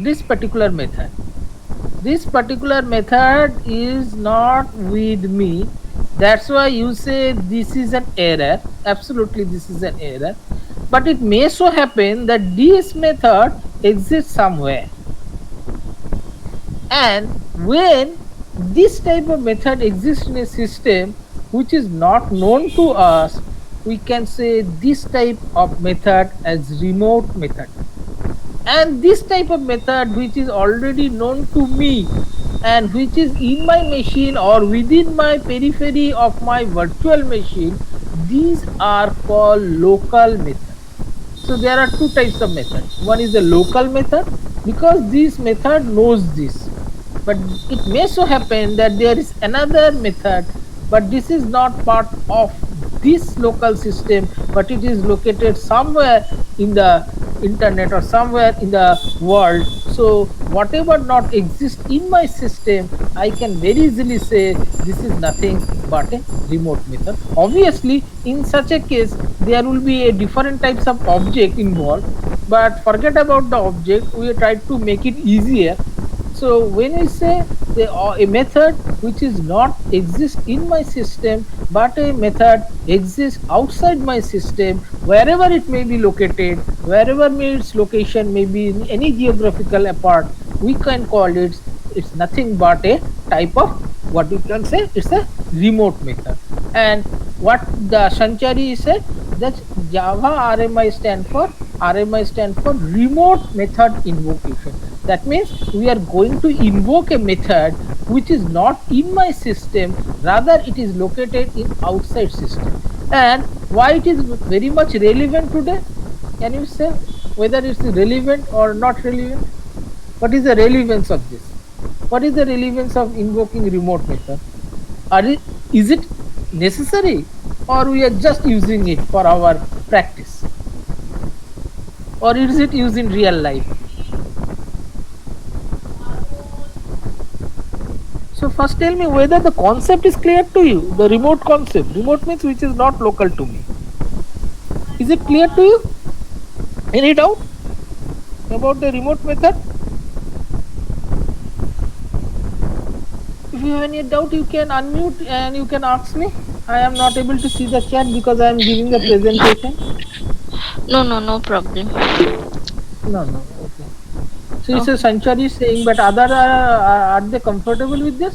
this particular method. This particular method is not with me. That's why you say this is an error. Absolutely, this is an error. But it may so happen that this method exists somewhere. And when this type of method exists in a system which is not known to us, we can say this type of method as remote method. And this type of method which is already known to me and which is in my machine or within my periphery of my virtual machine, these are called local method. So there are two types of method. One is the local method, because this method knows this. But it may so happen that there is another method, but this is not part of this local system, but it is located somewhere in the internet or somewhere in the world. So whatever not exists in my system, I can very easily say this is nothing but a remote method. Obviously, in such a case, there will be a different types of object involved, but forget about the object. We try to make it easier. So when we say a method which is not exist in my system, but a method exists outside my system, wherever it may be located, wherever may its location may be in any geographical apart, we can call it's nothing but a type of, what we can say, it's a remote method. And what the Sanchari said, that Java RMI stand for remote method invocation. That means we are going to invoke a method which is not in my system, rather it is located in outside system. And why it is very much relevant today? Can you say whether it's relevant or not relevant? What is the relevance of this? What is the relevance of invoking remote method? Is it necessary, or we are just using it for our practice, or is it used in real life? So first tell me whether the concept is clear to you, the remote concept. Remote means which is not local to me. Is it clear to you? Any doubt about the remote method? If you have any doubt, you can unmute and you can ask me. I am not able to see the chat because I am giving the presentation. No, no, no problem. No, no, okay. So it's Oh, a Sanchari saying, but other are they comfortable with this?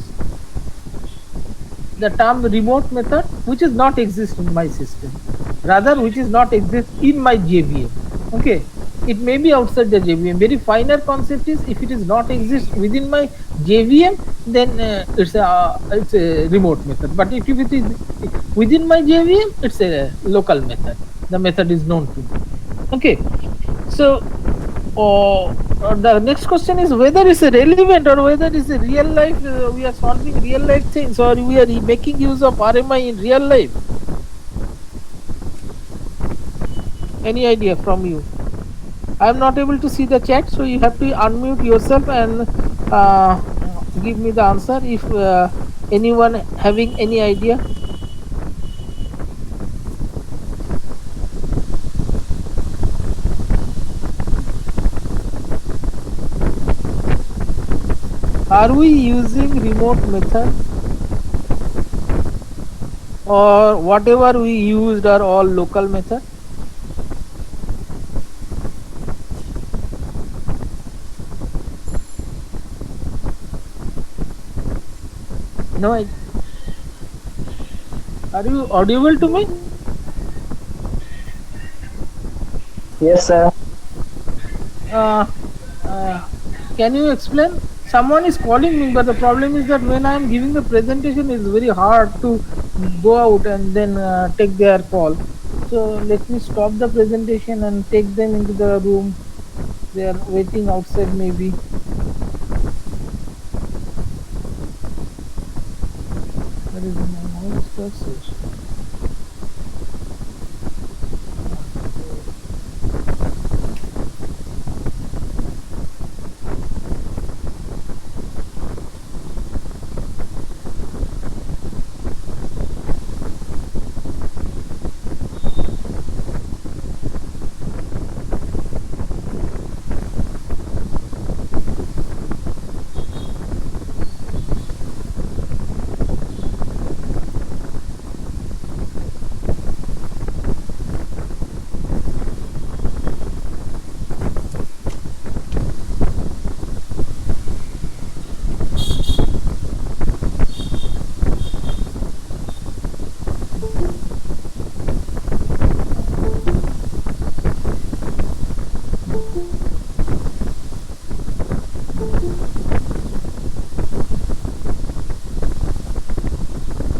The term remote method, which is not exist in my system, rather which is not exist in my JVM. Okay, it may be outside the JVM. Very finer concept is, if it is not exist within my JVM, then it's a remote method. But if it is within my JVM, it's a local method. The method is known to me. Okay, so the next question is whether it's relevant or whether it's a real life. We are solving real life things, or we are making use of RMI in real life. Any idea from you? I am not able to see the chat, so you have to unmute yourself and give me the answer if anyone having any idea. Are we using remote method, or whatever we used are all local method? No, are you audible to me? Yes, sir. Uh, uh, can you explain? Someone is calling me, but the problem is that when I am giving the presentation, it's very hard to go out and then take their call. So let me stop the presentation and take them into the room. They are waiting outside, maybe. Where is my mouse?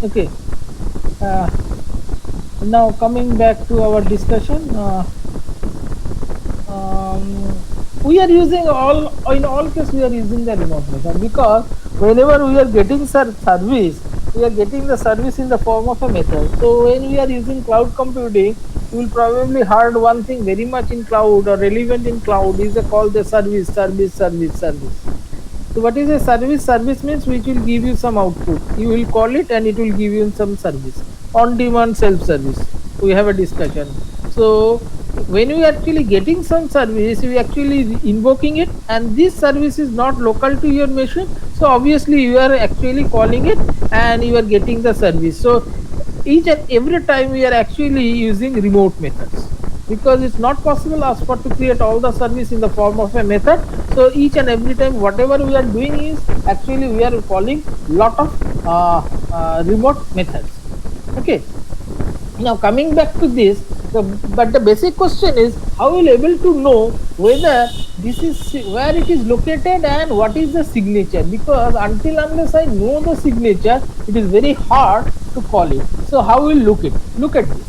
Okay. Uh, Now coming back to our discussion, we are using all in all cases we are using the remote method, because whenever we are getting service, we are getting the service in the form of a method. So when we are using cloud computing, you will probably heard one thing very much in cloud or relevant in cloud is a call the service. So what is a service? Service means which will give you some output. You will call it and it will give you some service. On demand self service. We have a discussion. So when we actually getting some service, we actually invoking it, and this service is not local to your machine. So obviously you are actually calling it and you are getting the service. So each and every time we are actually using remote methods, because it's not possible as for to create all the service in the form of a method. So each and every time whatever we are doing is actually we are calling lot of remote methods. Okay. Now coming back to this, but the basic question is how will able to know whether this is where it is located and what is the signature, because until unless I know the signature, it is very hard to call it. So how will look at this?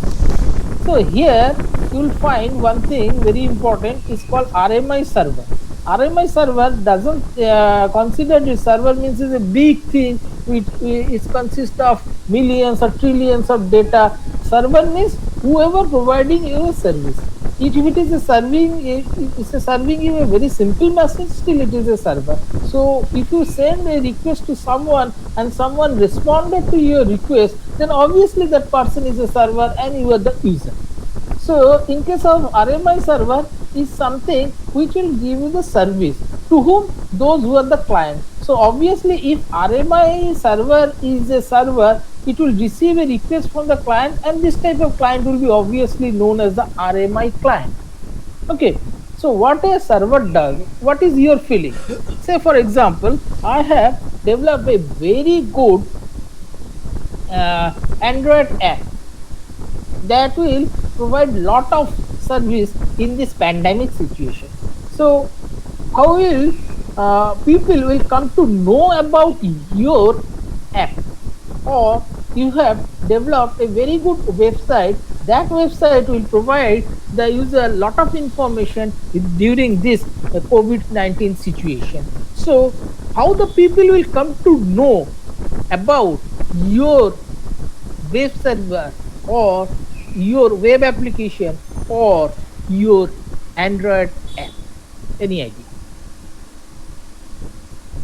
So here you will find one thing very important is called RMI server. RMI server doesn't consider this server means is a big thing which is consists of millions or trillions of data. Server means whoever providing you a service. If it is a serving you a very simple message, still it is a server. So if you send a request to someone and someone responded to your request, then obviously that person is a server and you are the user. So in case of RMI server is something which will give you the service to whom? Those who are the client. So obviously if RMI server is a server, it will receive a request from the client, and this type of client will be obviously known as the RMI client. Okay. So what a server does, what is your feeling? Say for example, I have developed a very good Android app that will provide lot of service in this pandemic situation. So how will people will come to know about your app? Or you have developed a very good website, that website will provide the user lot of information during this COVID-19 situation. So how the people will come to know about your web server or your web application or your Android app? Any idea?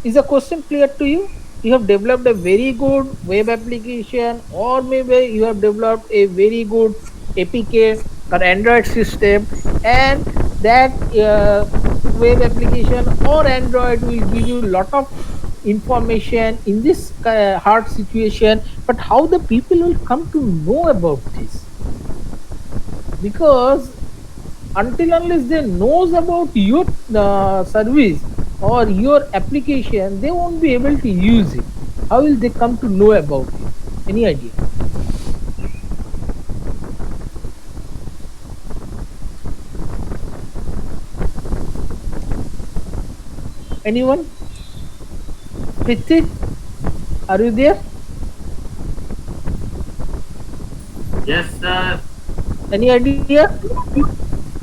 Is the question clear to you? You have developed a very good web application, or maybe you have developed a very good APK or Android system, and that web application or Android will give you lot of information in this hard situation. But how the people will come to know about this? Because until unless they knows about your service or your application, they won't be able to use it. How will they come to know about it? Any idea? Anyone? Prithvi, are you there? Yes, sir. Any idea?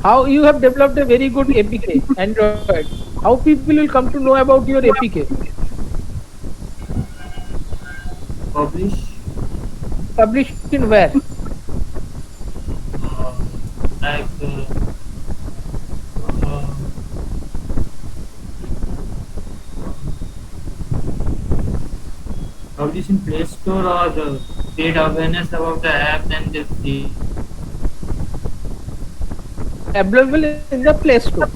How you have developed a very good APK Android? How people will come to know about your APK? Publish. Published in where? Uh, like uh, publish in Play Store, or create awareness about the app, then they see. Available in the Play Store.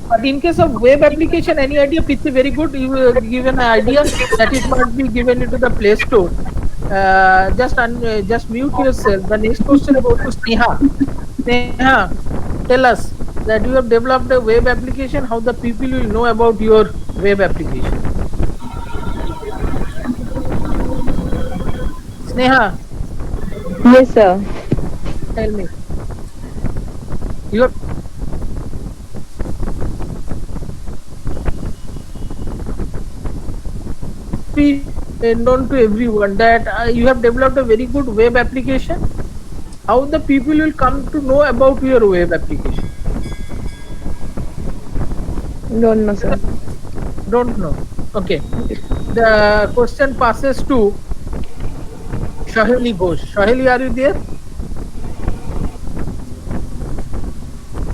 But in case of web application, any idea? Prithvi, very good. You give an idea that it must be given into the Play Store. Just mute yourself. The next question goes to Sneha. Sneha, tell us that you have developed a web application. How the people will know about your web application? Sneha, Yes, sir. tell me. You have known to everyone that you have developed a very good web application. How the people will come to know about your web application? Don't know, sir. Don't know. Okay. The question passes to Shaheli Ghosh. Shaheli, are you there?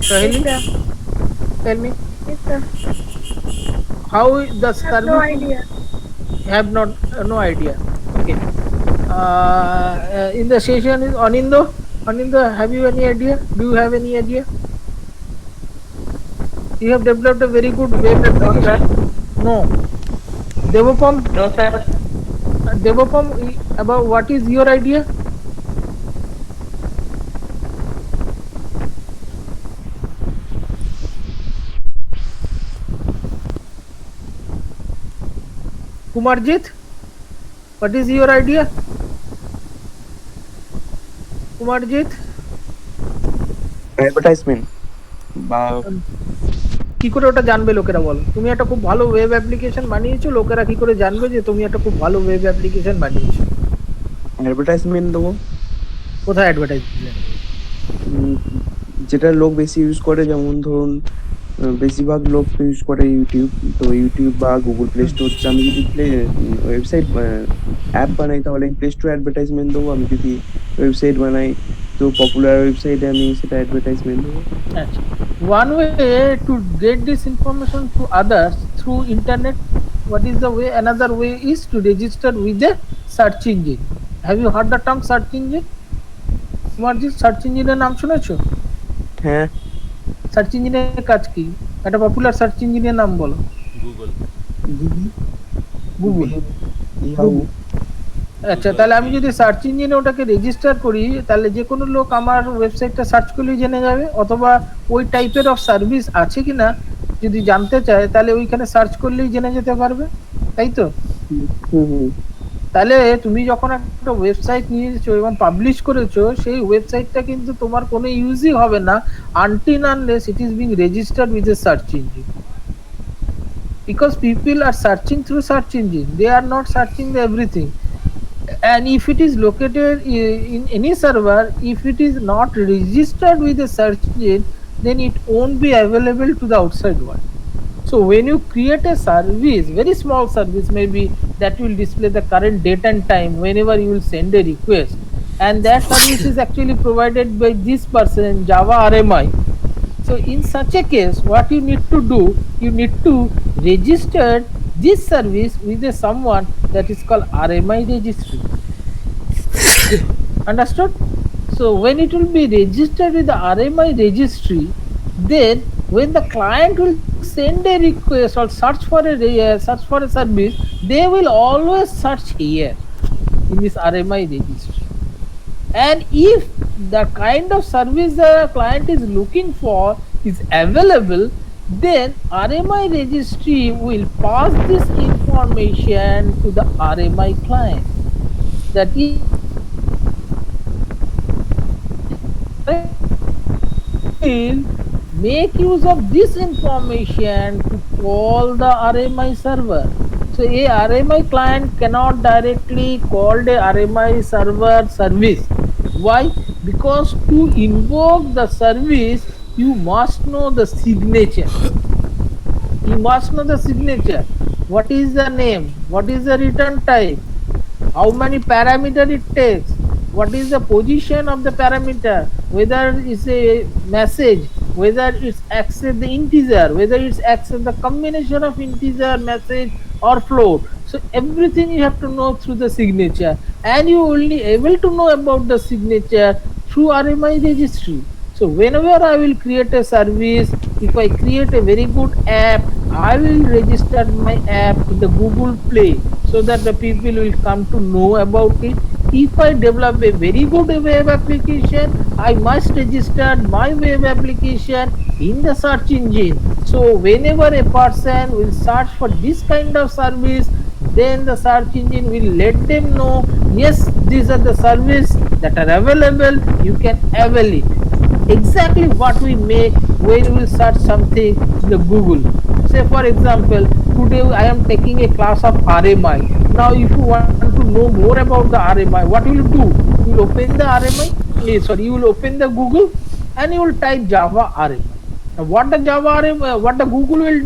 Shaheli, Yes, sir. tell me Yes, sir. how the I have no service idea. have not no idea. Okay. In the session is Anindo. Anindo, have you any idea? Do you have any idea? You have developed a very good web application. No. Devapam, No, sir. Devapam, about what is your idea? Kumarjit, what is your idea? Kumarjit, advertisement বা কি করে ওটা জানবে লোকেরা বলো? তুমি একটা খুব ভালো ওয়েব অ্যাপ্লিকেশন বানিয়েছো, লোকেরা কি করে জানবে যে তুমি একটা খুব ভালো ওয়েব অ্যাপ্লিকেশন বানিয়েছো? অ্যাডভার্টাইজমেন্ট দেবো, কোথায় অ্যাডভার্টাইজমেন্ট? যেটা লোক বেশি ইউজ করে, যেমন ধরুন বেশিরভাগ লোক ইউজ করে ইউটিউব, তো ইউটিউব বা গুগল প্লে স্টোর। আমি যদি ওয়েবসাইট অ্যাপ বানাই তাহলে প্লে স্টোর অ্যাডভার্টাইজমেন্ট দেবো। আমি যদি ওয়েবসাইট বানাই তো পপুলার ওয়েবসাইটে আমি সেটা অ্যাডভার্টাইজমেন্ট দেবো। One way to get this information to others through internet. What is the way? Another way is to register with the search engine. Have you heard the term search engine? Kumarjit, search engine এর নাম শুনেছো? হ্যাঁ, search ইঞ্জিনের কাজ কি? একটা popular search ইঞ্জিনের নাম বলো। গুগল। ইয়াহু। আচ্ছা, তাহলে আমি যদি সার্চ ইঞ্জিনে ওটাকে রেজিস্টার করি, তাহলে যে কোনো লোক আমার ওয়েবসাইটটা সার্চ করলেই জেনে যাবে, অথবা ওই টাইপের অফ সার্ভিস আছে কিনা যদি জানতে চায় তাহলে ওইখানে সার্চ করলেই জেনে যেতে পারবে, তাই তো? তাহলে তুমি যখন একটা ওয়েবসাইট নিয়েছো এবং পাবলিশ করেছো, সেই ওয়েবসাইটটা কিন্তু তোমার কোনো ইউজই হবে না until unless it is being registered with a search engine, because people are searching through search engine, they are not searching the everything. And if it is located in any server, if it is not registered with a search engine, then it won't be available to the outside world. So when you create a service, very small service maybe, that will display the current date and time whenever you will send a request, and that service is actually provided by this person, Java RMI. So in such a case, what you need to do, you need to register this service with a someone that is called RMI registry. Understood? So when it will be registered with the RMI registry, then when the client will send a request or search for a service, they will always search here in this RMI registry. And if the kind of service the client is looking for is available, then RMI registry will pass this information to the RMI client. That is, will make use of this information to call the RMI server. So a RMI client cannot directly call the RMI server service. Why? Because to invoke the service, you must know the signature. You must know the signature. What is the name? What is the return type? How many parameter it takes? What is the position of the parameter? Whether it's a message, whether it's access the integer, whether it's access the combination of integer, message or float. So everything you have to know through the signature, and you only able to know about the signature through RMI registry. So whenever I will create a service, if I create a very good app, I will register my app in the Google Play so that the people will come to know about it. If I develop a very good web application, I must register my web application in the search engine. So whenever a person will search for this kind of service, then the search engine will let them know, yes, these are the services that are available, you can avail it. Exactly what we make when we search something in the Google. Say for example, today I am taking a class of RMI. Now if you want to know more about the RMI, what will you do? You will open the RMI, sorry, you will open the Google and you will type Java RMI. Now what the Java RMI, what the Google will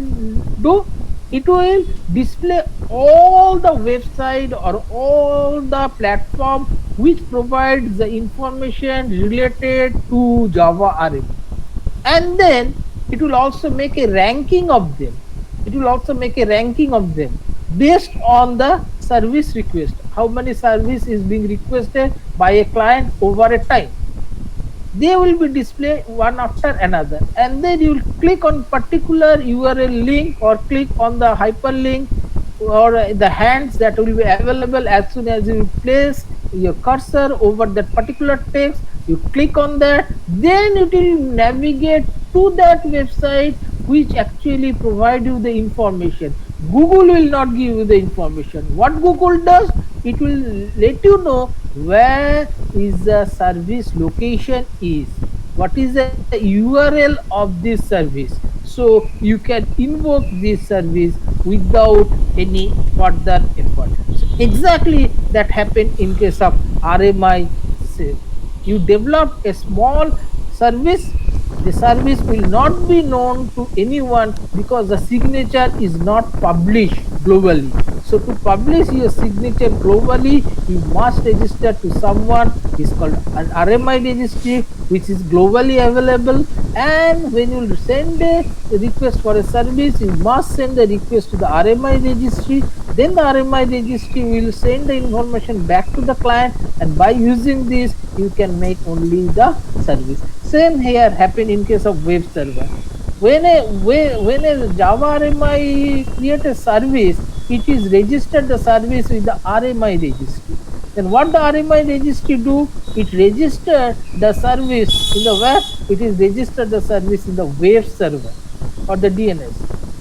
do? It will display all the website or all the platform which provides the information related to Java RMI, and then it will also make a ranking of them. It will also make a ranking of them based on the service request, how many service is being requested by a client over a time. They will be displayed one after another, and then you will click on particular URL link or click on the hyperlink or the hands that will be available as soon as you place your cursor over that particular text. You click on that, then it will navigate to that website which actually provide you the information. Google will not give you the information. What Google does, it will let you know where is the service location is, what is the URL of this service, so you can invoke this service without any further effort. So exactly that happened in case of RMI. You develop a small service, the service will not be known to anyone because the signature is not published globally. So to publish your signature globally, you must register to someone. It's called an RMI registry, which is globally available. And when you send a request for a service, you must send the request to the RMI registry. Then the RMI registry will send the information back to the client, and by using this, you can make only the service. Same here happen in case of web server. When a Java RMI create a service, it is registered the service with the RMI registry. Then what the RMI registry do? It register the service in the web. It is registered the service in the web server or the DNS.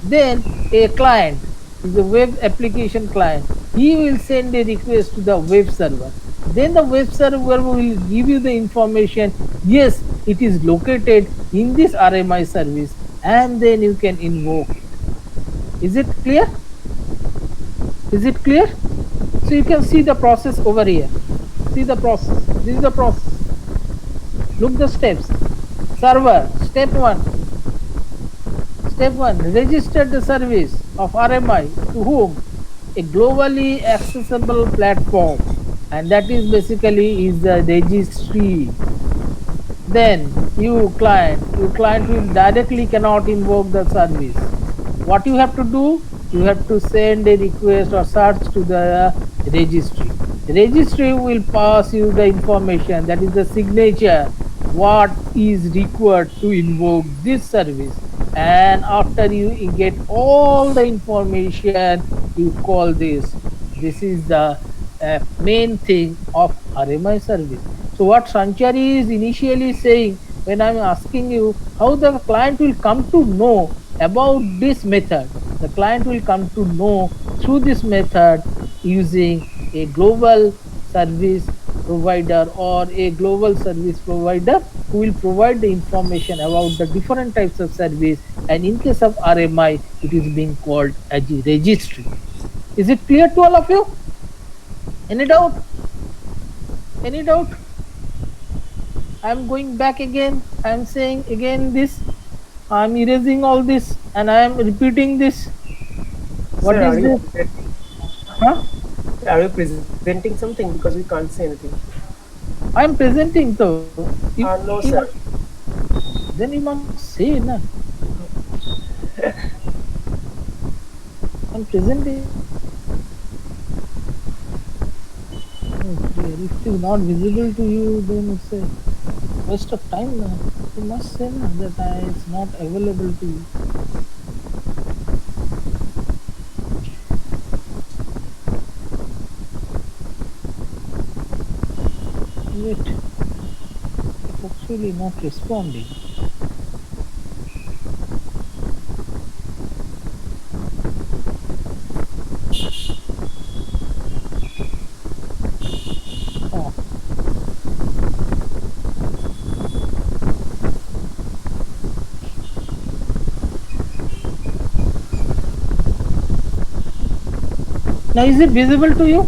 Then a client is a web application client. He will send a request to the web server. Then the web server will give you the information. Yes, it is located in this RMI service, and then you can invoke it. Is it clear? Is it clear? So you can see the process over here. See the process. This is the process. Look the steps. Server, step 1. Step 1, register the service of RMI to whom? A globally accessible platform, and that is basically is the registry. Then you client will directly cannot invoke the service. What you have to do? You have to send a request or search to the registry. The registry will pass you the information, that is the signature, what is required to invoke this service. And after you get all the information, you call this. This is the main thing of RMI service. So what Sanchari is initially saying, when I am asking you how the client will come to know about this method, the client will come to know through this method using a global service provider or a global service provider who will provide the information about the different types of service, and in case of RMI it is being called as a registry. Is it clear to all of you? Any doubt? Any doubt? I am going back again. I am saying again this. I am erasing all this and I am repeating this. What Sir, is this? Huh? Are you presenting something? Because we can't say anything. I am presenting though. No, sir. Then you must say na. I am presenting. Okay. If it is not visible to you, then it's a waste of time now. You must say na, that it's not available to you. Wait, it's actually not responding. Oh. Now, is it visible to you?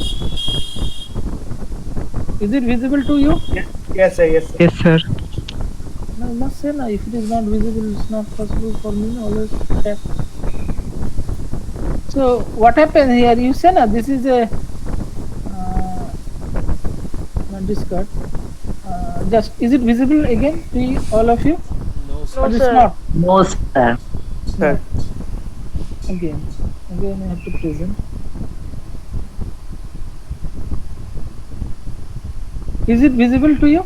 Is it visible to you? Yes, sir. Yes, sir. Yes, sir. No, I must say, now, if it is not visible, it's not possible for me. Always tap. So, what happens here? You say, now, this is a not Discord. Just is it visible again to you, all of you? No, Or it's sir. not? No, sir. Sir. Again I have to present. Is it visible to you?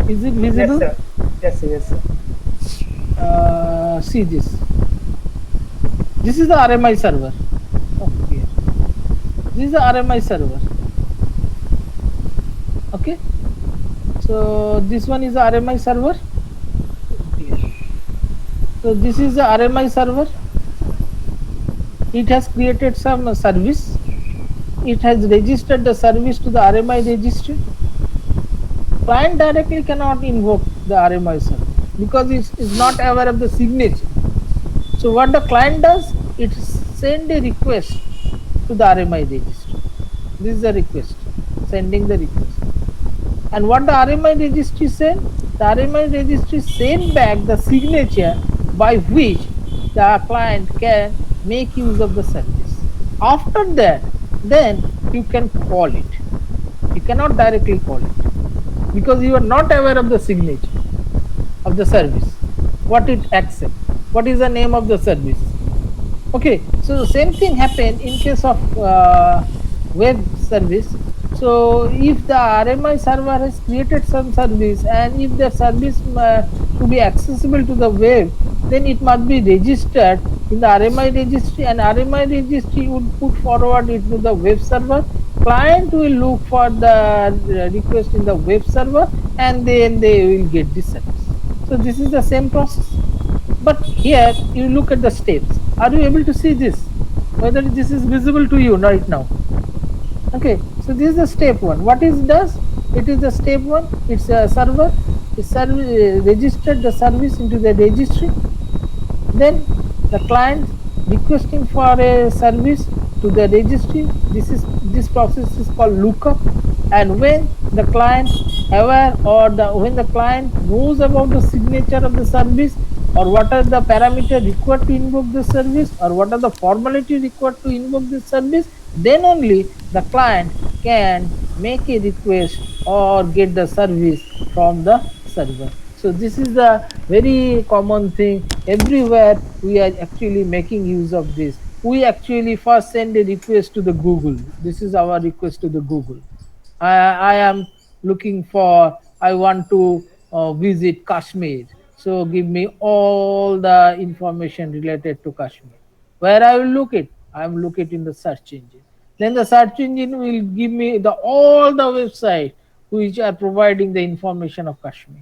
Is it Yes, visible? sir. Yes, sir. Yes, sir. See this. This is the RMI server. Okay. This is the RMI server. Okay. So this one is the RMI server. Here. So this is the RMI server. It has created some service. It has registered the service to the RMI registry. Client directly cannot invoke the RMI server because it is not aware of the signature. So what the client does, it send a request to the RMI registry. This is the request, sending the request. And what the RMI registry send? The RMI registry send back the signature by which the client can make use of the service. After that, then you can call it. You cannot directly call it because you are not aware of the signature of the service, what it accepts, what is the name of the service. Okay, so the same thing happened in case of web service. So if the RMI server has created some service and if the service to be accessible to the web, then it must be registered in the RMI registry, and RMI registry would put forward it to the web server. Client will look for the request in the web server and then they will get this service. So this is the same process. But here you look at the steps. Are you able to see this? Whether this is visible to you right now? Okay, so this is the step one. What it does? It is the step one. It's a server. Registered the service into the registry. Then the client requesting for a service to the registry. This process is called lookup. And when the client aware or when the client knows about the signature of the service, or what are the parameters required to invoke the service, or what are the formality required to invoke this service, then only the client can make a request or get the service from the server. So this is the very common thing everywhere. We are actually making use of this. We actually first send a request to the Google. This is our request to the Google. I am looking for, I want to visit Kashmir. So give me all the information related to Kashmir. Where I will look it? I will look it in the search engine. Then the search engine will give me all the websites which are providing the information of Kashmir.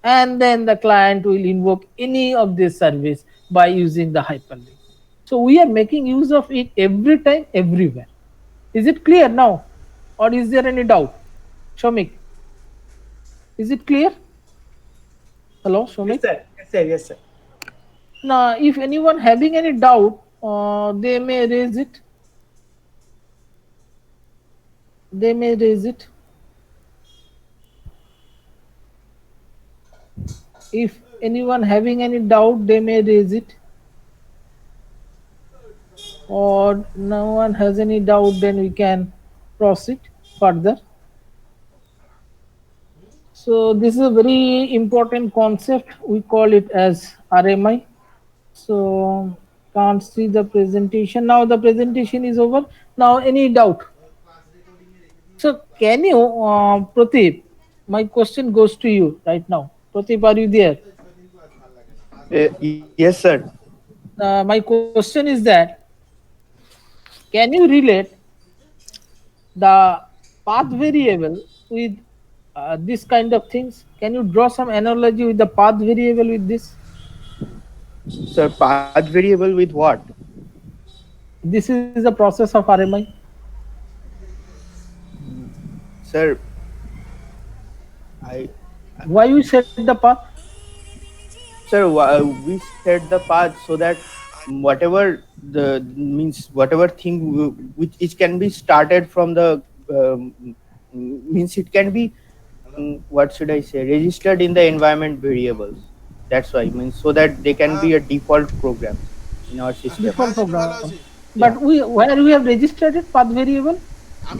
And then the client will invoke any of this service by using the hyperlink. So we are making use of it every time, everywhere. Is it clear now? Or is there any doubt? Shomik, is it clear? Hello, Yes, Shomik? sir. Yes, sir. Yes, sir. Now, if anyone having any doubt, they may raise it. They may raise it. If anyone having any doubt, they may raise it. Or no one has any doubt, then we can proceed further. So this is a very important concept. We call it as RMI. So can't see the presentation. Now the presentation is over. Now any doubt? So can you, Prateep, my question goes to you right now. Prateep, are you there? Yes, sir. My question is that, can you relate the path variable with this kind of things? Can you draw some analogy with the path variable with this? Sir, path variable with what? This is the process of RMI. Sir, I Why you set the path? sir, we set the path so that whatever the means whatever thing which it can be started from the means it can be what should I say, registered in the environment variables. That's why means so that they can be a default programs in our system. default program. Yeah. But where we have registered it path variable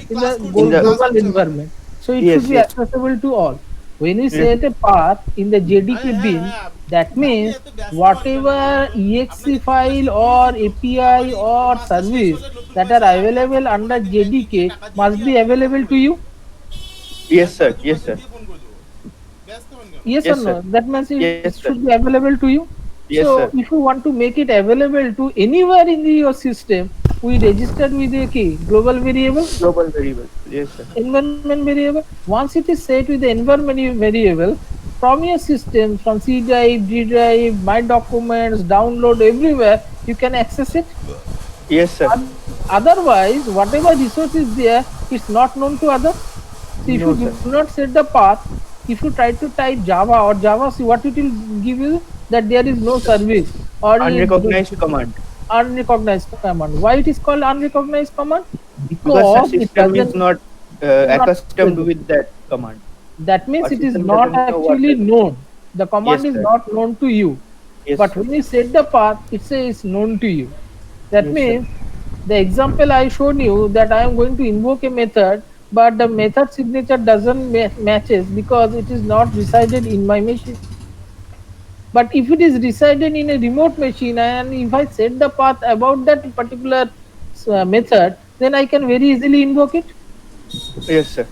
in the In the- global environment, so it Yes, should be yes. accessible to all. When we Yes. set a path in the JDK bin, that means whatever exe file or API or service that are available under JDK must be available to you. Yes, sir. Yes, sir. Yes, Yes, or sir. no? That means it Yes, sir. should be available to you. Yes, So sir. if you want to make it available to anywhere in your system, we registered with a key global variable, Global variable. Yes, sir. environment variable. Once it is set with the environment variable, from your system, from C drive, D drive, my documents, download everywhere, you can access it. Yes, sir. Otherwise, whatever resource is there, it's not known to others. So if No, you sir. do not set the path, if you try to type Java or Java, see what it will give you, that there is no service or Unrecognized command. unrecognized command. Why it is called unrecognized command? Because the Because it system is doesn't. not not accustomed present. with that command. That means Our it is system not doesn't know what actually that- known. The command Yes, is sir. not known to you. Yes, But sir. when you set the path, it says it's known to you. That Yes, sir. means the example I showed you that I am going to invoke a method, but the method signature doesn't matches because it is not resided in my machine. But if it is resided in a remote machine and if I set the path about that particular method, then I can very easily invoke it. Yes, sir.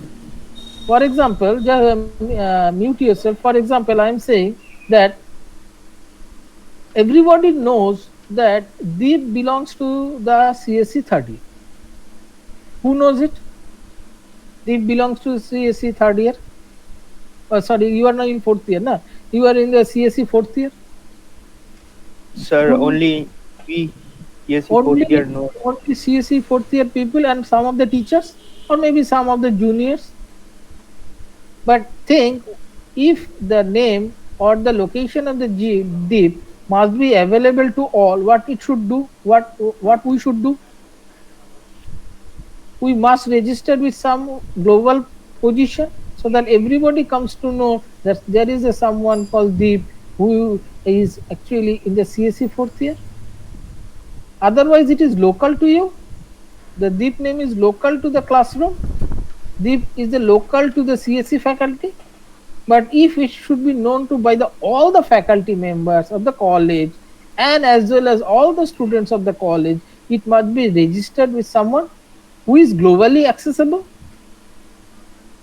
For example, just mute yourself. For example, I am saying that everybody knows that Deep belongs to the CSC 30. Who knows it? Deep belongs to CSC third year. Sorry, you are not in fourth year, na? You are in the CSC fourth year. Sir, Only- only we yes Only, fourth year no. only CSC fourth year people and some of the teachers, or maybe some of the juniors. But think, if the name or the location of the deep must be available to all, what it should do, what we should do, we must register with some global position so that everybody comes to know that there is a someone called Deep who is actually in the CSC fourth year. Otherwise, it is local to you. The Deep name is local to the classroom. Deep is the local to the CSC faculty. But if it should be known to by the all the faculty members of the college and as well as all the students of the college, it must be registered with someone who is globally accessible.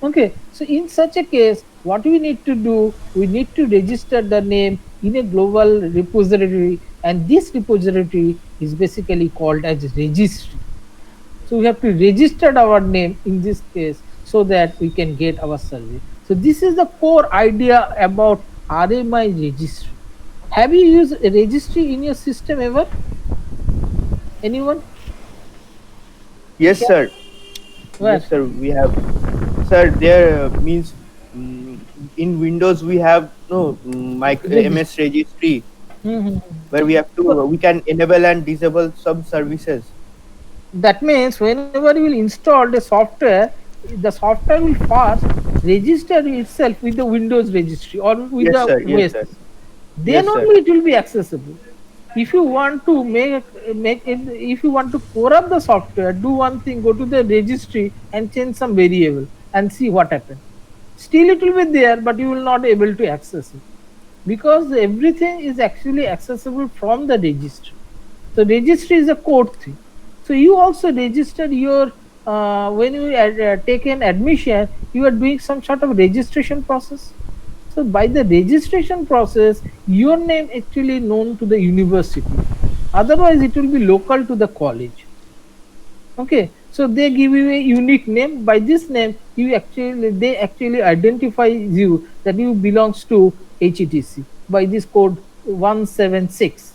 Okay, so in such a case, what we need to do, we need to register the name in a global repository, and this repository is basically called as registry. So we have to register our name in this case so that we can get our survey. So this is the core idea about RMI registry. Have you used a registry in your system ever? Anyone? Yes, sir. Where? Yes, sir. We have. Sir, there means in Windows we have no MS registry Mhm. where we can enable and disable some services. That means whenever you will install the software will first register itself with the Windows registry or with Yes, the sir. Yes, OS. sir. Then Yes, sir. only it will be accessible. If you want to make it, if you want to core up the software, do one thing: go to the registry and change some variable and see what happens. Still, it will be there, but you will not able to access it because everything is actually accessible from the registry. So registry is a code thing. So you also register your when you take an admission, you are doing some sort of registration process. So by the registration process, your name actually known to the university. Otherwise, it will be local to the college. Okay, so they give you a unique name. By this name, they actually identify you that you belongs to HETC by this code 176.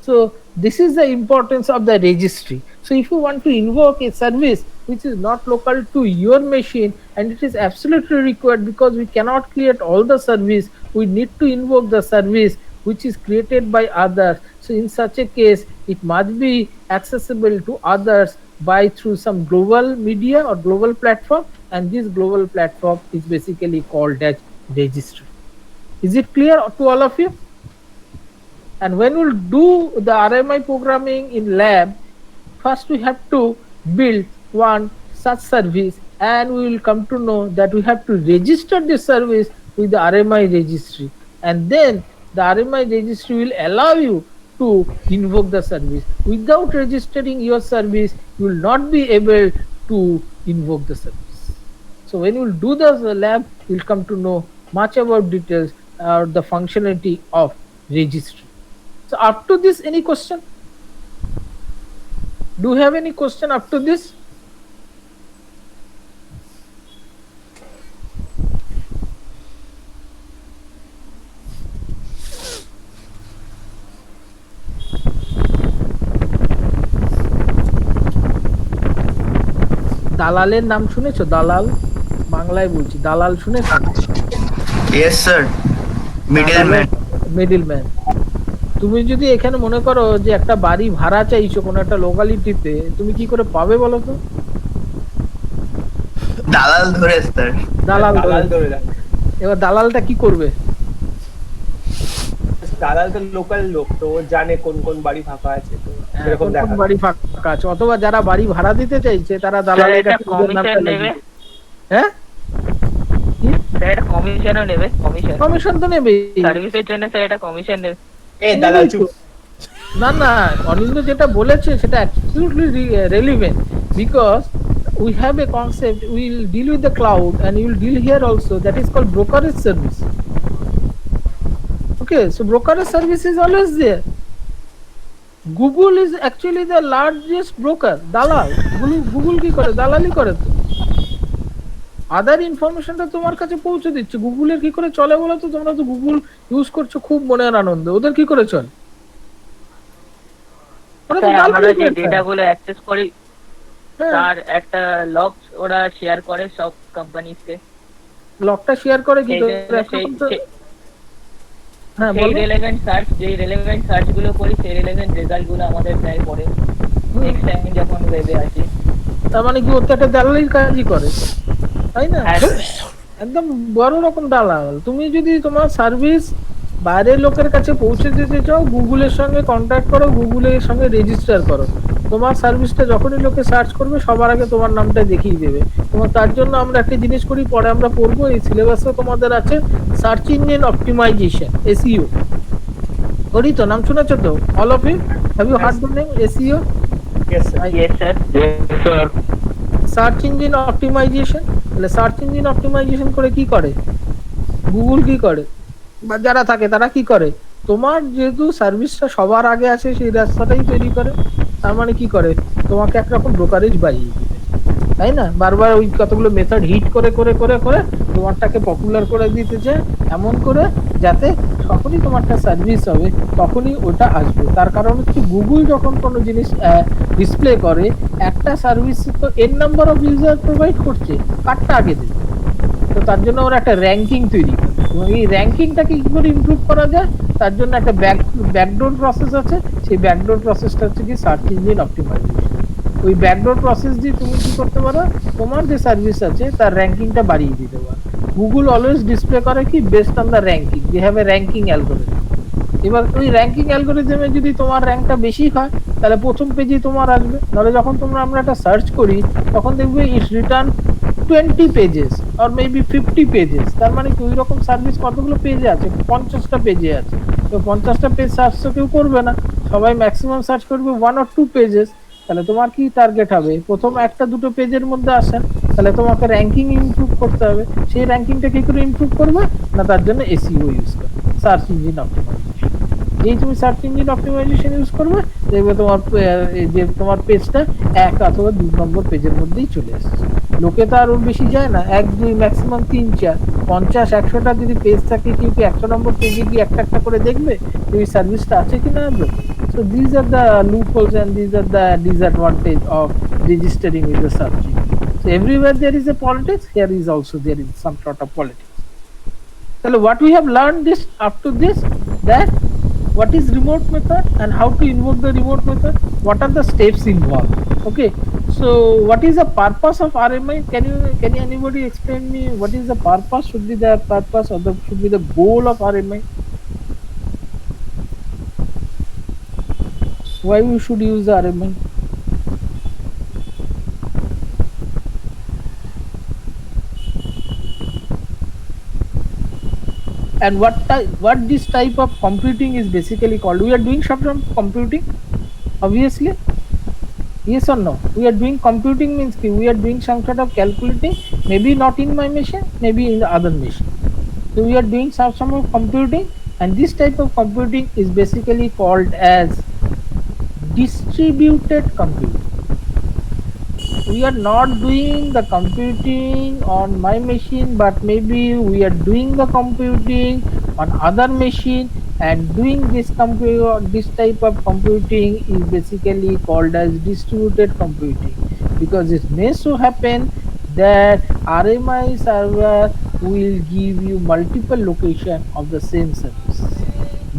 So this is the importance of the registry. So if you want to invoke a service which is not local to your machine, and it is absolutely required because we cannot create all the service, we need to invoke the service which is created by others. So So in such a case, it must be accessible to others by through some global media or global platform, and this global platform is basically called as registry. Is it clear to all of you? And when we'll do the RMI programming in lab, first we have to build one such service, and we will come to know that we have to register this service with the RMI registry, and then the RMI registry will allow you to invoke the service. Without registering your service, you will not be able to invoke the service. So when you will do the lab, you will come to know much about details or the functionality of registry. So up to this, any question? Do you have any question up to this? দালালের নাম শুনেছো? দালাল, বাংলায় বলছি, দালাল শুনেছো? Yes, sir. Middleman. Middleman. তুমি যদি এখানে মনে করো যে একটা বাড়ি ভাড়া চাইছো কোনো একটা লোকালিটিতে, তুমি কি করে পাবে বলো তো? দালাল ধরে স্যার। দালাল দালাল ধরে। ধরে রাখে। এবার দালালটা কি করবে? দালাল তো লোকাল লোক, তো ও জানে কোন কোন বাড়ি ফাঁকা আছে, তো এরকম কোন কোন দেখা বাড়ি ফাঁকা আছে, অথবা যারা বাড়ি ভাড়া দিতে চাইছে তারা দালালের কাছে নিজের নামটা লিখবে। হ্যাঁ, স্যার এটা কমিশনও নেবে, কমিশন তো নেবে সার্ভিসের জন্য, স্যার এটা কমিশন নেবে। এই দালাল চুপ। না না, অনিন্দ যেটা বলেছে সেটা absolutely relevant, because we have a concept, we will deal with the cloud and you will deal here also, that is called brokerage service. Okay, so brokerage service is always there. Google is actually the largest broker, dalal. Google কি করে? দালালি করে তো। আদার ইনফরমেশনটা তোমার কাছে পৌঁছে দিচ্ছে। গুগলের কি করে চলে বলো তো? তোমরা তো গুগল ইউজ করছো খুব মনের আনন্দ, ওদের কি করে চলে? ওরা তো আমরা দালালি যে করে। ডেটাগুলো অ্যাক্সেস করি হ্যাঁ, তার একটা লগ ওরা শেয়ার করে সব কোম্পানিজকে। লকটা শেয়ার করে কি করে? হ্যাঁ, সেই রেলেভেন্ট সার্চ, যেই রেলেভেন্ট সার্চ গুলো করি সেই রেলেভেন্ট রেজাল্ট গুলো আমাদের দেয় পরে নেক্সট টাইম যখন ওয়েবে আসি। তার মানে কি ওটা একটা দালালির কাজই করে, তাই না? একদম বড় রকম দালাল। তুমি যদি তোমার সার্ভিস বাইরের লোকের কাছে পৌঁছে দিতে চাও, গুগলের সঙ্গে কন্ট্যাক্ট করো, গুগলের সঙ্গে রেজিস্টার করো। তোমার সার্ভিসটা যখনই লোকে সার্চ করবে সবার আগে তোমার নামটা দেখিয়ে দেবে। তোমার তার জন্য আমরা একটা জিনিস করি, পরে আমরা পড়বো, এই সিলেবাসে তোমাদের আছে সার্চ ইঞ্জিন অপটিমাইজেশন, এসইও। করি তো, নাম শুনেছো তো? All of you have you heard the name SEO? Yes, sir. Yes sir. Search engine optimisation. তাহলে সার্চ ইঞ্জিন অপটিমাইজেশন করে কি করে? গুগল কি করে বা যারা থাকে তারা কি করে? তোমার যেহেতু সার্ভিসটা সবার আগে আছে সেই রাস্তাটাই তৈরি করে। তার মানে কি করে? তোমাকে একরকম ব্রোকারেজ বাড়িয়ে দিবে, তাই না? বারবার ওই কতগুলো মেথড হিট করে করে করে করে তোমারটাকে পপুলার করে দিতে চায়, এমন করে যাতে যখনই তোমারটা সার্ভিস হবে তখনই ওটা আসবে। তার কারণ হচ্ছে গুগল যখন কোনো জিনিস ডিসপ্লে করে, একটা সার্ভিস তো N number of user provide করছে, কারটা আগে দেবে। তো তার জন্য ওরা একটা র্যাঙ্কিং তৈরি করে, এবং এই র্যাঙ্কিংটাকে কি করে ইমপ্রুভ করা যায় তার জন্য একটা ব্যাকডোর প্রসেস আছে। সেই ব্যাকডোর প্রসেসটা হচ্ছে কি সার্চ ইঞ্জিন অপটিমাইজেশন। ওই ব্যাকডোর প্রসেস দিয়ে তুমি কি করতে পারো? তোমার যে সার্ভিস আছে তার র্যাঙ্কিংটা বাড়িয়ে দিতে পারো। গুগল অলওয়েজ ডিসপ্লে করে কি based on the ranking, they have a ranking algorithm. এবার ওই র্যাঙ্কিং অ্যালগোরিদমে যদি তোমার র্যাঙ্কটা বেশি হয় তাহলে প্রথম পেজেই তোমার আসবে। তাহলে যখন আমরা একটা সার্চ করি তখন দেখবে it's return 20 pages or maybe 50 pages. তার মানে কি ওই রকম সার্ভিস কতগুলো পেজে আছে? 50টা পেজে আছে। তো 50টা পেজ সার্চ তো কেউ করবে না, সবাই ম্যাক্সিমাম সার্চ করবে 1 or 2 পেজেস। তাহলে তোমার কি টার্গেট হবে? প্রথম 1-2 পেজের মধ্যে আসেন, তাহলে তোমাকে র্যাঙ্কিং ইমপ্রুভ করতে হবে। সেই র্যাঙ্কিংটা কি করে ইমপ্রুভ করবে না? তার জন্য এসইও ইউজ করবে, সার্চ ইঞ্জিন অপটিমাইজেশন। যেই তুমি সার্চ ইঞ্জিন অপটিমাইজেশন ইউজ করবে দেখবে তোমার যে তোমার পেজটা 1 অথবা 2 নম্বর পেজের মধ্যেই চলে আসছে। লোকে তো আরো বেশি যায় না, 1, 2, ম্যাক্সিমাম 3, 4, 50, 100টা যদি পেজ থাকে কেউ কি 100 নম্বর পেজে গিয়ে একটা একটা করে দেখবে এই সার্ভিসটা আছে কিনা। So these are the loopholes and these are the disadvantage of registering with the search engine. So everywhere there is a politics, here is also there is some sort of politics. So what we have learned this up to this, that what is remote method and how to invoke the remote method, what are the steps involved. Okay, so what is the purpose of RMI? Can you anybody explain me what is the purpose, should be the purpose or the should be the goal of RMI? Why we should use the RMI? And what this type of computing is basically called? We are doing some computing, obviously. Yes or no? We are doing computing means we are doing some sort of calculating, maybe not in my machine, maybe in the other machine. So we are doing some sort of computing, and this type of computing is basically called as distributed computing. We are not doing the computing on my machine, but maybe we are doing the computing on other machine, and doing this type of computing is basically called as distributed computing, because it may so happen that RMI server will give you multiple location of the same service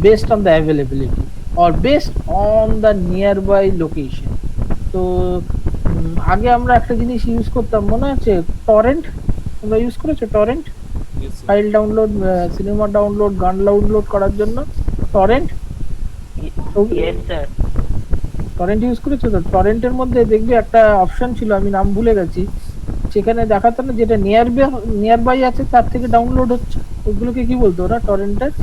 based on the availability or based on the nearby location. তো আগে আমরা একটা জিনিস use করতাম, মনে আছে torrent? তোমরা use করেছো torrent? File download, cinema download, গান ডাউনলোড করার জন্য torrent. Yes, sir. Torrent use করেছো তো? টরেন্টের মধ্যে দেখবে একটা অপশন ছিল, আমি নাম ভুলে গেছি, সেখানে দেখাতো না যেটা নিয়ার বাই আছে তার থেকে ডাউনলোড হচ্ছে, ওগুলোকে কি বলতো ওরা টরেন্টের?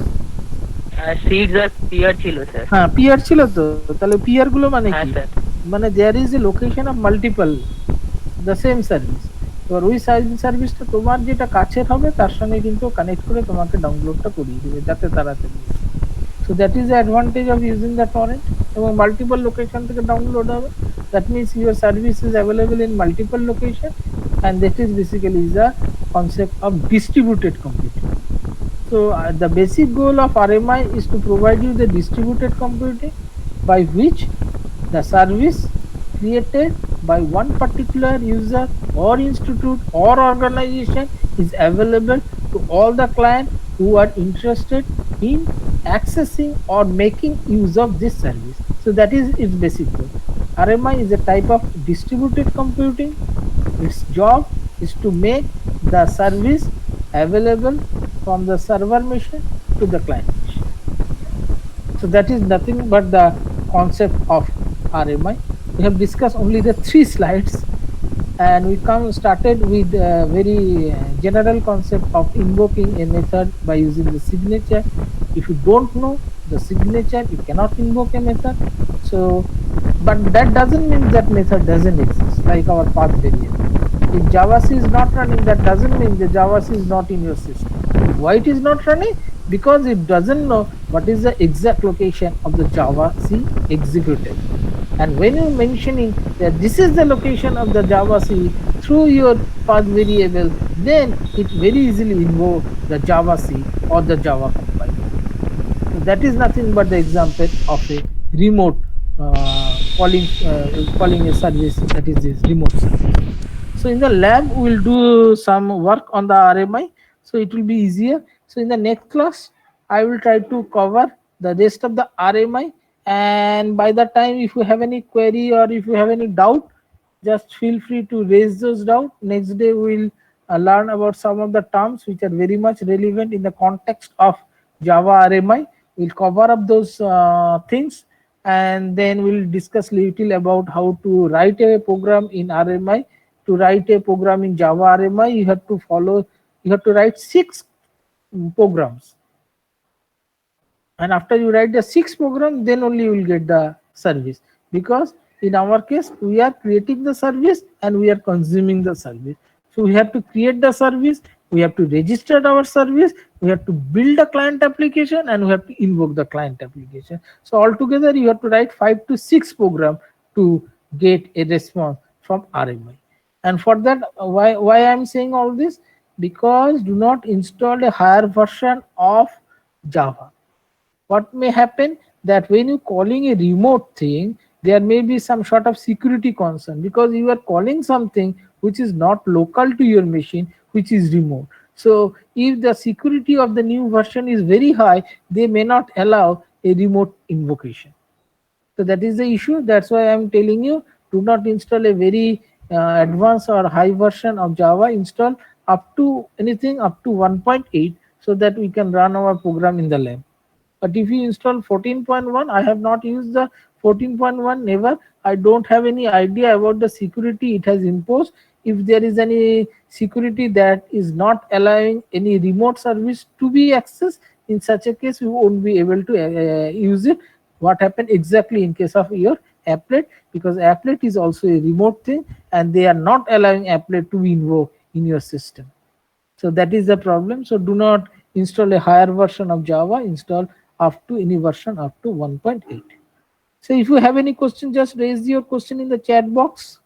সিডস আর পিয়ার ছিল স্যার। হ্যাঁ পিয়ার ছিল তো। তাহলে পিয়ার গুলো মানে হ্যাঁ কি? স্যার। মানে there is a location of multiple the same service. এবার ওই সার্ভিসটা তোমার যেটা কাছের হবে তার সঙ্গে কিন্তু কানেক্ট করে তোমাকে ডাউনলোডটা করিয়ে দেবে যাতে তাড়াতাড়ি। So that is the advantage of using the torrent, এবং মাল্টিপল লোকেশন থেকে ডাউনলোড হবে। That means your service is available in multiple location, and that is basically is the concept of distributed computing. So the basic goal of RMI is to provide you the distributed computing by which the service created by one particular user or institute or organization is available to all the clients who are interested in accessing or making use of this service. So that is its basic goal. RMI is a type of distributed computing. Its job is to make the service available from the server machine to the client machine. So that is nothing but the concept of RMI. We have discussed only the 3 slides, and we started with a very general concept of invoking a method by using the signature. If you don't know the signature, you cannot invoke a method. So, but that doesn't mean that method doesn't exist, like our path variable. If JavaC is not running, that doesn't mean the JavaC is not in your system. Why it is not running? Because it doesn't know what is the exact location of the JavaC executed. And when you mentioning that this is the location of the JavaC through your path variable, then it very easily invoke the JavaC or the Java compiler. So that is nothing but the example of a remote calling a service, that is this remote service. So in the lab we will do some work on the RMI, so it will be easier. So in the next class I will try to cover the rest of the RMI, and by the time if you have any query or if you have any doubt, just feel free to raise those doubts. Next day we will learn about some of the terms which are very much relevant in the context of Java RMI. We'll cover up those things, and then we'll discuss little about how to write a program in RMI. To write a program in Java RMI, you have to write 6 programs, and after you write the 6 programs, then only you will get the service, because in our case we are creating the service and we are consuming the service. So we have to create the service, we have to register our service, we have to build a client application, and we have to invoke the client application. So altogether you have to write 5 to 6 programs to get a response from RMI. And for that, why I am saying all this? Because do not install a higher version of Java. What may happen that when you calling a remote thing, there may be some sort of security concern, because you are calling something which is not local to your machine, which is remote. So if the security of the new version is very high, they may not allow a a remote invocation. So that is the issue. That's why I'm telling you, do not install a very advanced or high version of Java. Install up to anything up to 1.8 so that we can run our program in the lab. But if you install 14.1, I have not used the 14.1, never. I don't have any idea about the security it has imposed. If there is any security that is not allowing any remote service to be accessed, in such a case, we won't be able to use it. What happened exactly in case of your applet, because applet is also a remote thing and they are not allowing applet to be invoked in your system. So that is the problem. So do not install a higher version of Java, install up to any version up to 1.8. So if you have any question, just raise your question in the chat box.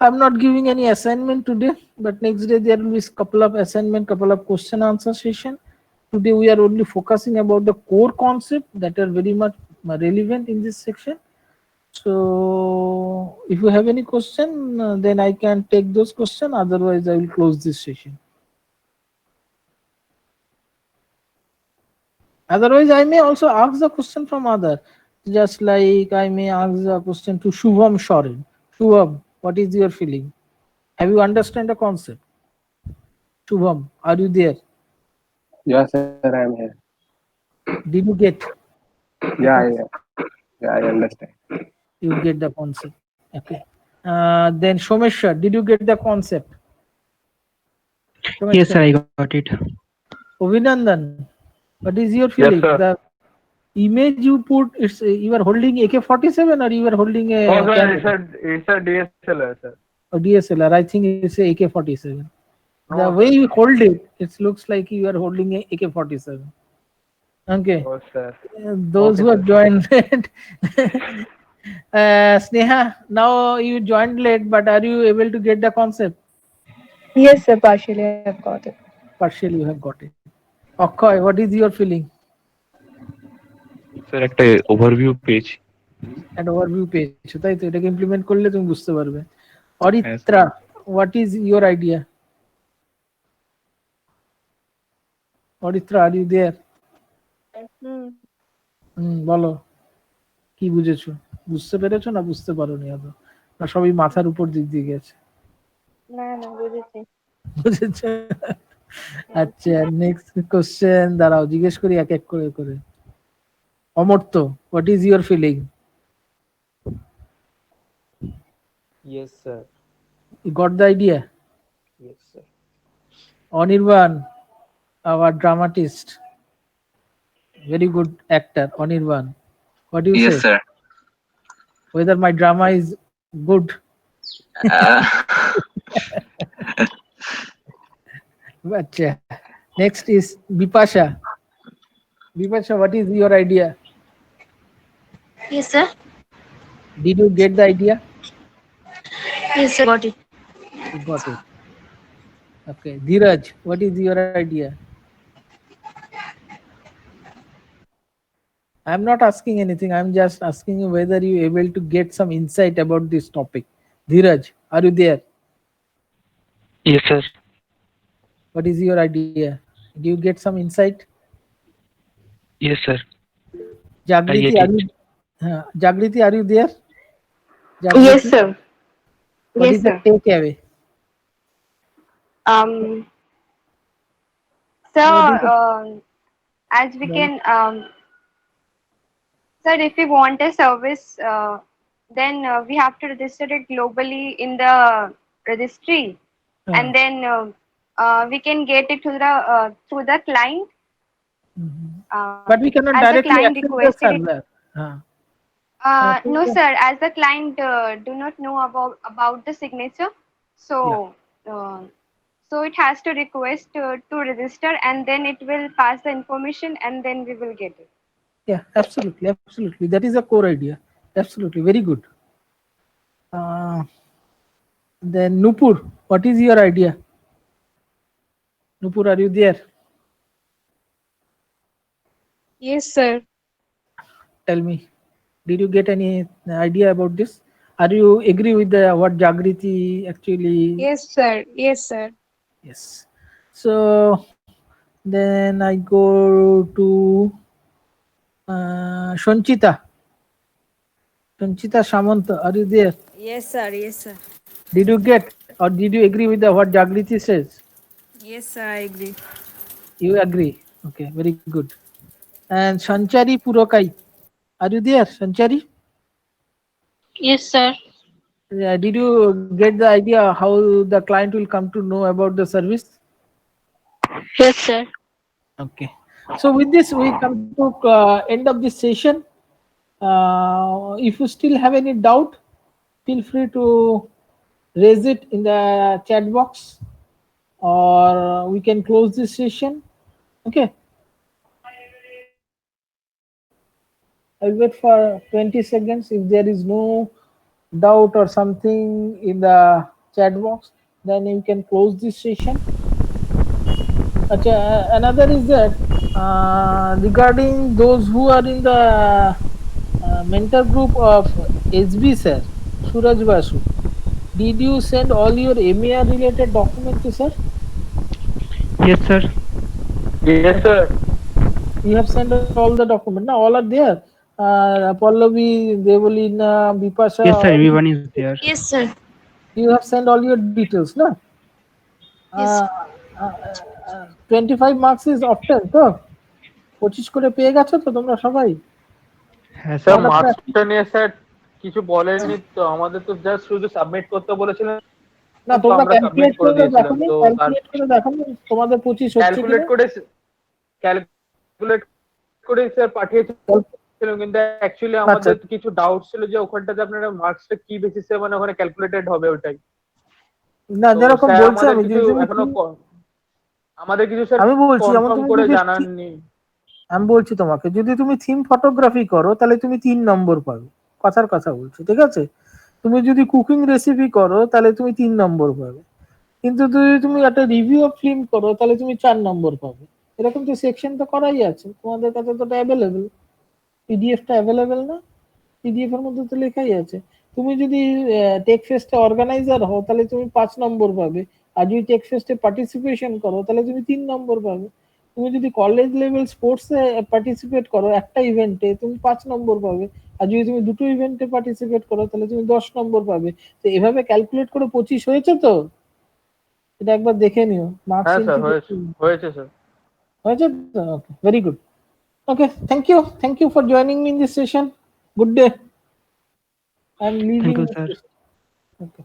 I'm not giving any assignment today, but next day there will be a couple of assignment, couple of question answer session. Today we are only focusing about the core concept that are very much relevant in this section. So if you have any question, then I can take those questions. Otherwise, I will close this session. Otherwise, I may also ask the question from other. Just like I may ask the question to Shubham Shorin. Shubham, what is your feeling? Have you understand the concept? Shubham, are you there? Yes, sir, I am here. Did you get? Yeah, I understand. You get the concept. Okay. Then Someshwar, did you get the concept? Yes, sir, I got it. Abhinandan, what is your feeling? Yes, sir. The image you put, it's you are holding AK-47 or you are holding a Oh, sir, camera? it's a DSLR, sir. Or DSLR? I think it's a AK-47. The No, way you hold it, it looks like you are holding a AK-47. Okay. Oh, sir. Those Okay, who have sir. joined late. Sneha, now you joined late, but are you able to get the concept? Yes, sir, partially I have got it. Partially you have got it. Akshay, what is your feeling? Sir একটা overview page An overview page, তাই তো এটাকে implement করলে তুমি বুঝতে পারবে। Aritra, what is your idea? Aritra, are you there? বলো কি বুঝেছো? বুঝতে পেরেছো না বুঝতে পারোনি আদৌ? না সবই মাথার উপর দিক দিয়ে গেছে? না বুঝেছি। বুঝেছো? আচ্ছা, নেক্সট কোশ্চেন দাঁড়াও জিজ্ঞেস করি এক এক করে করে। Amartya, what is your feeling? Yes, sir. You got the idea? Yes, sir. Anirban, our dramatist, very good actor, Anirban. What do you say? Yes, sir. Whether my drama is good? Achha. Next is Bipasha. Bipasha, what is your idea? Yes, sir. Did you get the idea? Yes, sir. Got it. You got it. Okay. Dheeraj, what is your idea? I'm not asking anything. I'm just asking you whether you able to get some insight about this topic. Dheeraj, are you there? Yes, sir. What is your idea? Do you get some insight? Yes, sir. Jagriti, I get are you? Jagriti, are you there? Yes, sir. What Yes, is the sir. takeaway? So, What as we can, sir, if we want a service, then we have to register it globally in the registry, and then we can get it through the client. But we cannot as the directly client access the requested it. server. No, sir. As the client do not know about the signature, so so it has to request to register, and then it will pass the information, and then we will get it. Yeah, absolutely, absolutely. That is a core idea. Absolutely, very good. Then Nupur, what is your idea? Nupur, are you there? Yes, sir. Tell me, did you get any idea about this? Are you agree with what Jagriti actually? Yes, sir. Yes, sir. Yes. So then I go to Sanchita Samanta, are you there? Yes, sir. Yes, sir. Did you get or did you agree with what Jagriti says? Yes, sir. I agree. You agree? Okay, very good. And Sanchari Purokai, are you there, Sanchari? Yes, sir. Did you get the idea how the client will come to know about the service? Yes, sir. Okay. So with this, we come to end of this session. If you still have any doubt, feel free to raise it in the chat box, or we can close this session. Okay. I'll wait for 20 seconds. If there is no doubt or something in the chat box, then you can close this session. Another is that regarding those who are in the mentor group of SB sir, Suraj Basu, did you send all your MER related documents to sir? Yes, sir. Yes, sir. You have sent all the documents. Now all are there. Pallavi, Devolina, Bipasha. Yes, sir. Everyone is there. Yes, sir. You have sent all your details, no? Yes. 25 marks is often তো 25 করে পেয়ে গেছো তো তোমরা সবাই? হ্যাঁ sir sir. মার্কসটা নিয়ে sir কিছু বলেননি তো, আমাদের তো জাস্ট শুধু সাবমিট করতে বলেছিলেন। না তোমরা আমরা ক্যালকুলেট সাবমিট করে করে দিয়েছিলাম। দেখো, তো ক্যালকুলেট করে দেখো তোমাদের 25 হচ্ছে ক্যালকুলেট করে স্যার পাঠিয়েছিলাম, কিন্তু অ্যাকচুয়ালি আমাদের কিছু ডাউট ছিল যে ওখানটাতে আপনারা মার্কসটা কি বেসিসে মানে ওখানে ক্যালকুলেটেড হবে ওটাই। না যেরকম বলছি আমি এখনো আমাদের কিছু স্যার আমি বলছি কনফার্ম করে জানাননি। আমি বলছি তোমাকে, যদি তুমি থিম ফটোগ্রাফি করো তাহলে তুমি 3 নম্বর পাবে, কথার কথা বলছি, ঠিক আছে? তুমি যদি কুকিং রেসিপি করো তাহলে তুমি 3 নম্বর পাবে, কিন্তু যদি তুমি একটা রিভিউ অফ ফিল্ম করো তাহলে তুমি 4 নম্বর পাবে। এরকম তো সেকশন তো করাই আছে তোমাদের কাছে, তো অ্যাভেলেবেল, পিডিএফটা অ্যাভেলেবেল না? পিডিএফ এর মধ্যে তো লেখাই আছে। তুমি যদি টেক ফেস্টে অর্গানাইজার হও তাহলে তুমি 5 নম্বর পাবে, আর যদি টেক ফেস্টে পার্টিসিপেশন করো তাহলে তুমি 3 নম্বর পাবে। তুমি যদি কলেজ লেভেল স্পোর্টসে পার্টিসিপেট করো একটা ইভেন্টে তুমি 5 নম্বর পাবে, আর যদি তুমি দুটো ইভেন্টে পার্টিসিপেট করো তাহলে তুমি 10 নম্বর পাবে। তো এভাবে ক্যালকুলেট করে 25 হয়েছে তো? এটা একবার দেখে নিও। মার্কস হ্যাঁ স্যার হয়েছে স্যার। হয়েছে তো? Okay, very good. Okay, thank you for joining me in this session. Good day. I'm leaving. Thank you, sir. Okay.